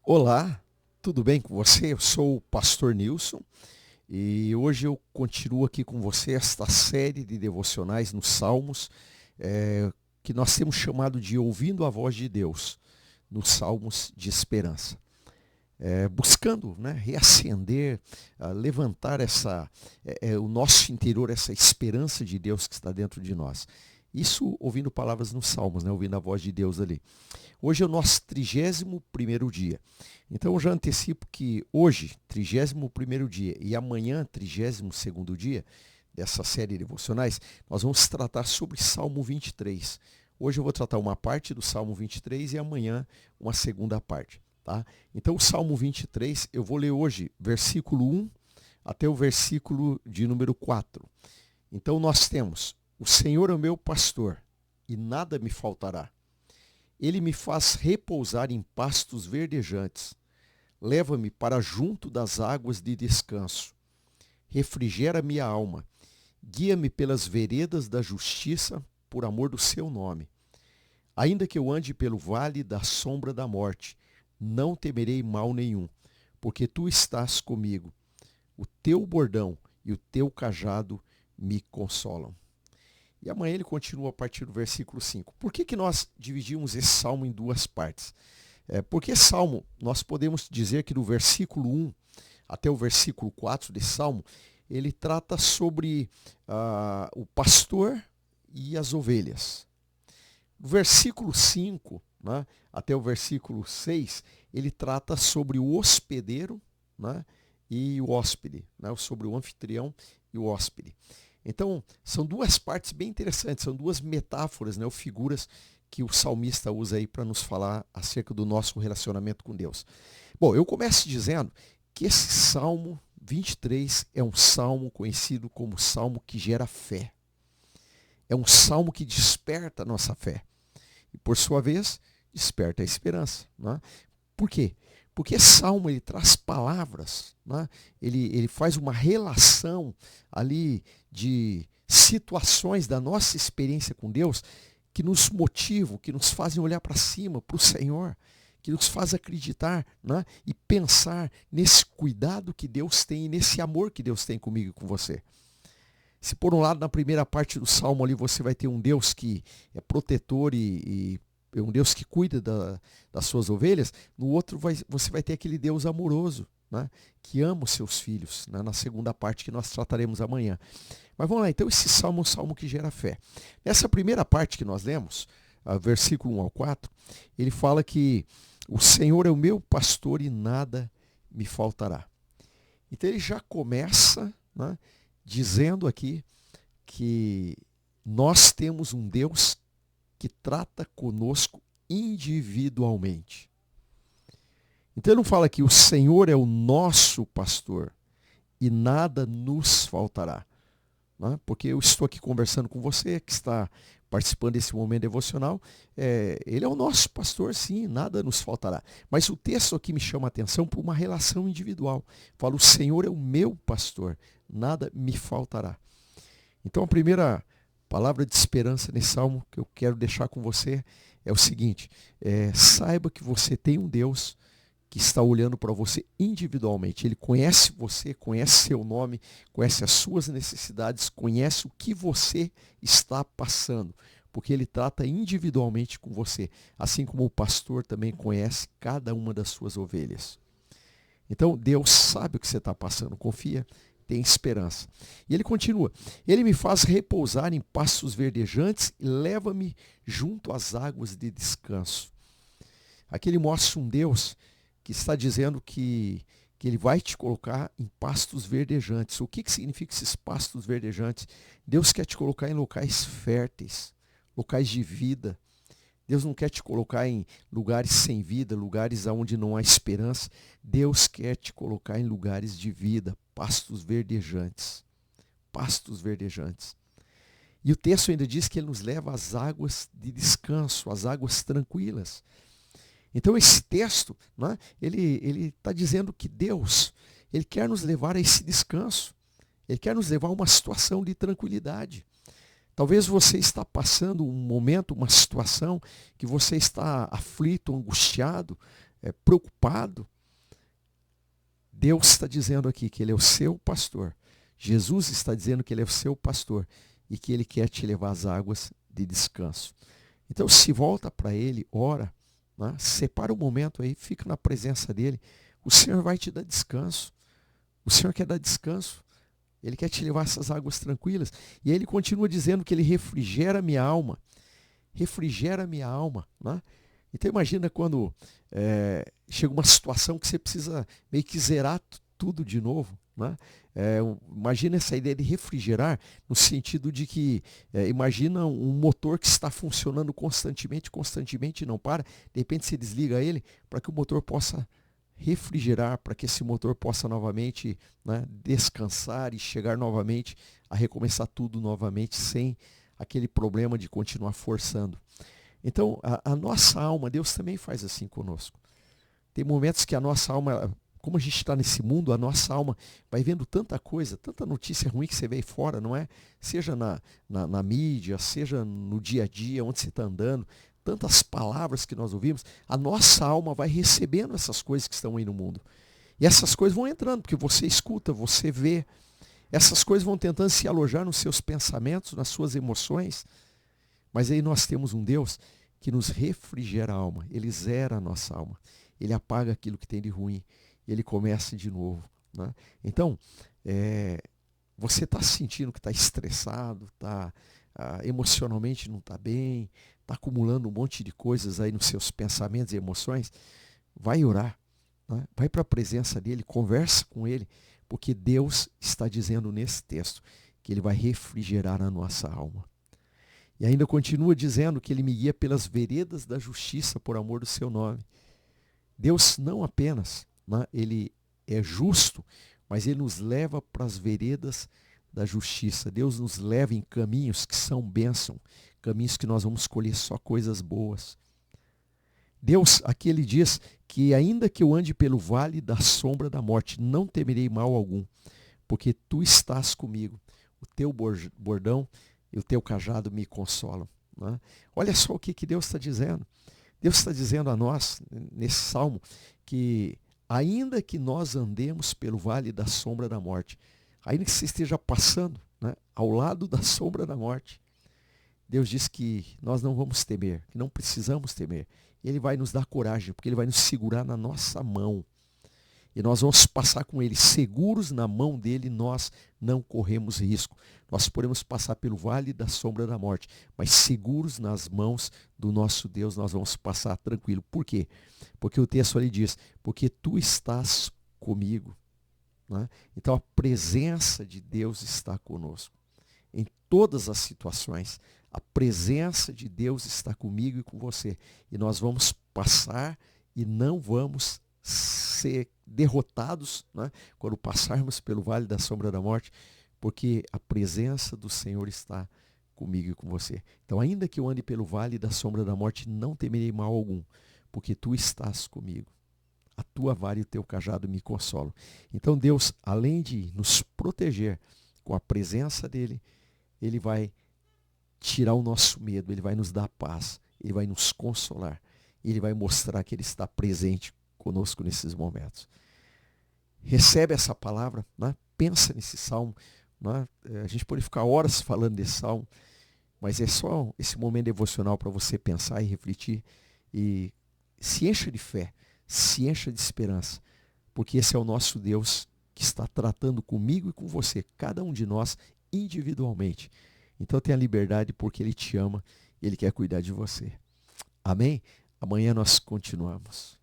Olá, tudo bem com você? Eu sou o pastor Nilson e hoje eu continuo aqui com você esta série de devocionais nos Salmos, que nós temos chamado de Ouvindo a Voz de Deus, nos Salmos de Esperança. Buscando, né, reacender, levantar o nosso interior, essa esperança de Deus que está dentro de nós. Isso ouvindo palavras nos Salmos, né, ouvindo a voz de Deus ali. Hoje é o nosso 31º dia. Então eu já antecipo que hoje, 31º dia, e amanhã, 32º dia dessa série de devocionais, nós vamos tratar sobre Salmo 23. Hoje eu vou tratar uma parte do Salmo 23 e amanhã uma segunda parte. Tá? Então o Salmo 23, eu vou ler hoje versículo 1 até o versículo de número 4. Então nós temos: o Senhor é o meu pastor e nada me faltará. Ele me faz repousar em pastos verdejantes. Leva-me para junto das águas de descanso. Refrigera minha alma. Guia-me pelas veredas da justiça, por amor do seu nome. Ainda que eu ande pelo vale da sombra da morte, não temerei mal nenhum, porque tu estás comigo. O teu bordão e o teu cajado me consolam. E amanhã ele continua a partir do versículo 5. Por que nós dividimos esse salmo em duas partes? Porque salmo, nós podemos dizer que do versículo 1 até o versículo 4 desse salmo, ele trata sobre o pastor e as ovelhas. Do versículo 5, né, até o versículo 6, ele trata sobre o hospedeiro, né, e o hóspede, né, sobre o anfitrião e o hóspede. Então, são duas partes bem interessantes, são duas metáforas, né, ou figuras que o salmista usa aí para nos falar acerca do nosso relacionamento com Deus. Bom, eu começo dizendo que esse Salmo 23 é um salmo conhecido como salmo que gera fé. É um salmo que desperta a nossa fé. E, por sua vez, desperta a esperança. Né? Por quê? Porque esse salmo ele traz palavras, né? ele faz uma relação ali de situações da nossa experiência com Deus que nos motivam, que nos fazem olhar para cima, para o Senhor, que nos faz acreditar, né? E pensar nesse cuidado que Deus tem, nesse amor que Deus tem comigo e com você. Se por um lado, na primeira parte do salmo ali, você vai ter um Deus que é protetor e é um Deus que cuida das suas ovelhas, no outro você vai ter aquele Deus amoroso, né, que ama os seus filhos, né, na segunda parte que nós trataremos amanhã. Mas vamos lá, então esse salmo é um salmo que gera fé. Nessa primeira parte que nós lemos, versículo 1 ao 4, ele fala que o Senhor é o meu pastor e nada me faltará. Então ele já começa, né, dizendo aqui que nós temos um Deus que trata conosco individualmente. Então ele não fala que o Senhor é o nosso pastor e nada nos faltará. Né? Porque eu estou aqui conversando com você que está participando desse momento devocional. Ele é o nosso pastor, sim, nada nos faltará. Mas o texto aqui me chama a atenção por uma relação individual. Fala, o Senhor é o meu pastor, nada me faltará. Então a primeira palavra de esperança nesse salmo que eu quero deixar com você é o seguinte: saiba que você tem um Deus que está olhando para você individualmente. Ele conhece você, conhece seu nome, conhece as suas necessidades, conhece o que você está passando, porque ele trata individualmente com você, assim como o pastor também conhece cada uma das suas ovelhas. Então Deus sabe o que você está passando, confia, tem esperança. E ele continua: ele me faz repousar em pastos verdejantes e leva-me junto às águas de descanso. Aqui ele mostra um Deus que está dizendo que ele vai te colocar em pastos verdejantes. O que significa esses pastos verdejantes? Deus quer te colocar em locais férteis, locais de vida. Deus não quer te colocar em lugares sem vida, lugares onde não há esperança. Deus quer te colocar em lugares de vida, pastos verdejantes. Pastos verdejantes. E o texto ainda diz que ele nos leva às águas de descanso, às águas tranquilas. Então esse texto, né, ele está dizendo que Deus, ele quer nos levar a esse descanso. Ele quer nos levar a uma situação de tranquilidade. Talvez você está passando um momento, uma situação que você está aflito, angustiado, preocupado, Deus está dizendo aqui que Ele é o seu pastor. Jesus está dizendo que Ele é o seu pastor e que Ele quer te levar às águas de descanso. Então se volta para Ele, ora, né? Separa um momento aí, fica na presença dEle. O Senhor vai te dar descanso. O Senhor quer dar descanso. Ele quer te levar a essas águas tranquilas. E aí Ele continua dizendo que Ele refrigera a minha alma. Refrigera a minha alma. Né? Então imagina quando chega uma situação que você precisa meio que zerar tudo de novo. Né? Imagina essa ideia de refrigerar no sentido de que, imagina um motor que está funcionando constantemente não para, de repente você desliga ele para que o motor possa refrigerar, para que esse motor possa novamente, né, descansar e chegar novamente a recomeçar tudo novamente sem aquele problema de continuar forçando. Então a nossa alma, Deus também faz assim conosco. Tem momentos que a nossa alma, como a gente está nesse mundo, a nossa alma vai vendo tanta coisa, tanta notícia ruim que você vê aí fora, não é? Seja na mídia, seja no dia a dia, onde você está andando, tantas palavras que nós ouvimos, a nossa alma vai recebendo essas coisas que estão aí no mundo. E essas coisas vão entrando, porque você escuta, você vê, essas coisas vão tentando se alojar nos seus pensamentos, nas suas emoções. Mas aí nós temos um Deus que nos refrigera a alma, Ele zera a nossa alma, Ele apaga aquilo que tem de ruim, e Ele começa de novo. Né? Então, você está sentindo que está estressado, emocionalmente não está bem, está acumulando um monte de coisas aí nos seus pensamentos e emoções, vai orar, né? Vai para a presença dEle, conversa com Ele, porque Deus está dizendo nesse texto que Ele vai refrigerar a nossa alma. E ainda continua dizendo que Ele me guia pelas veredas da justiça por amor do seu nome. Deus não apenas, né, Ele é justo, mas Ele nos leva para as veredas da justiça. Deus nos leva em caminhos que são bênção, caminhos que nós vamos escolher só coisas boas. Deus, aqui Ele diz que ainda que eu ande pelo vale da sombra da morte, não temerei mal algum, porque Tu estás comigo. O Teu bordão e o Teu cajado me consolam. Né? Olha só o que Deus está dizendo. Deus está dizendo a nós, nesse salmo, que ainda que nós andemos pelo vale da sombra da morte, ainda que você esteja passando, né, ao lado da sombra da morte, Deus diz que nós não vamos temer, que não precisamos temer. Ele vai nos dar coragem, porque Ele vai nos segurar na nossa mão. E nós vamos passar com Ele seguros na mão dEle, nós não corremos risco. Nós podemos passar pelo vale da sombra da morte, mas seguros nas mãos do nosso Deus, nós vamos passar tranquilo. Por quê? Porque o texto ali diz, porque Tu estás comigo. Né? Então a presença de Deus está conosco. Em todas as situações, a presença de Deus está comigo e com você. E nós vamos passar e não vamos ser derrotados, né, quando passarmos pelo vale da sombra da morte, porque a presença do Senhor está comigo e com você. Então, ainda que eu ande pelo vale da sombra da morte, não temerei mal algum, porque Tu estás comigo. A Tua vara e o Teu cajado me consolam. Então Deus, além de nos proteger com a presença dEle, Ele vai tirar o nosso medo, Ele vai nos dar paz, Ele vai nos consolar, Ele vai mostrar que Ele está presente conosco nesses momentos. Recebe essa palavra, né? Pensa nesse salmo. Né? A gente pode ficar horas falando desse salmo, mas é só esse momento devocional para você pensar e refletir e se encha de fé, se encha de esperança, porque esse é o nosso Deus que está tratando comigo e com você, cada um de nós individualmente. Então tenha liberdade porque Ele te ama e Ele quer cuidar de você. Amém? Amanhã nós continuamos.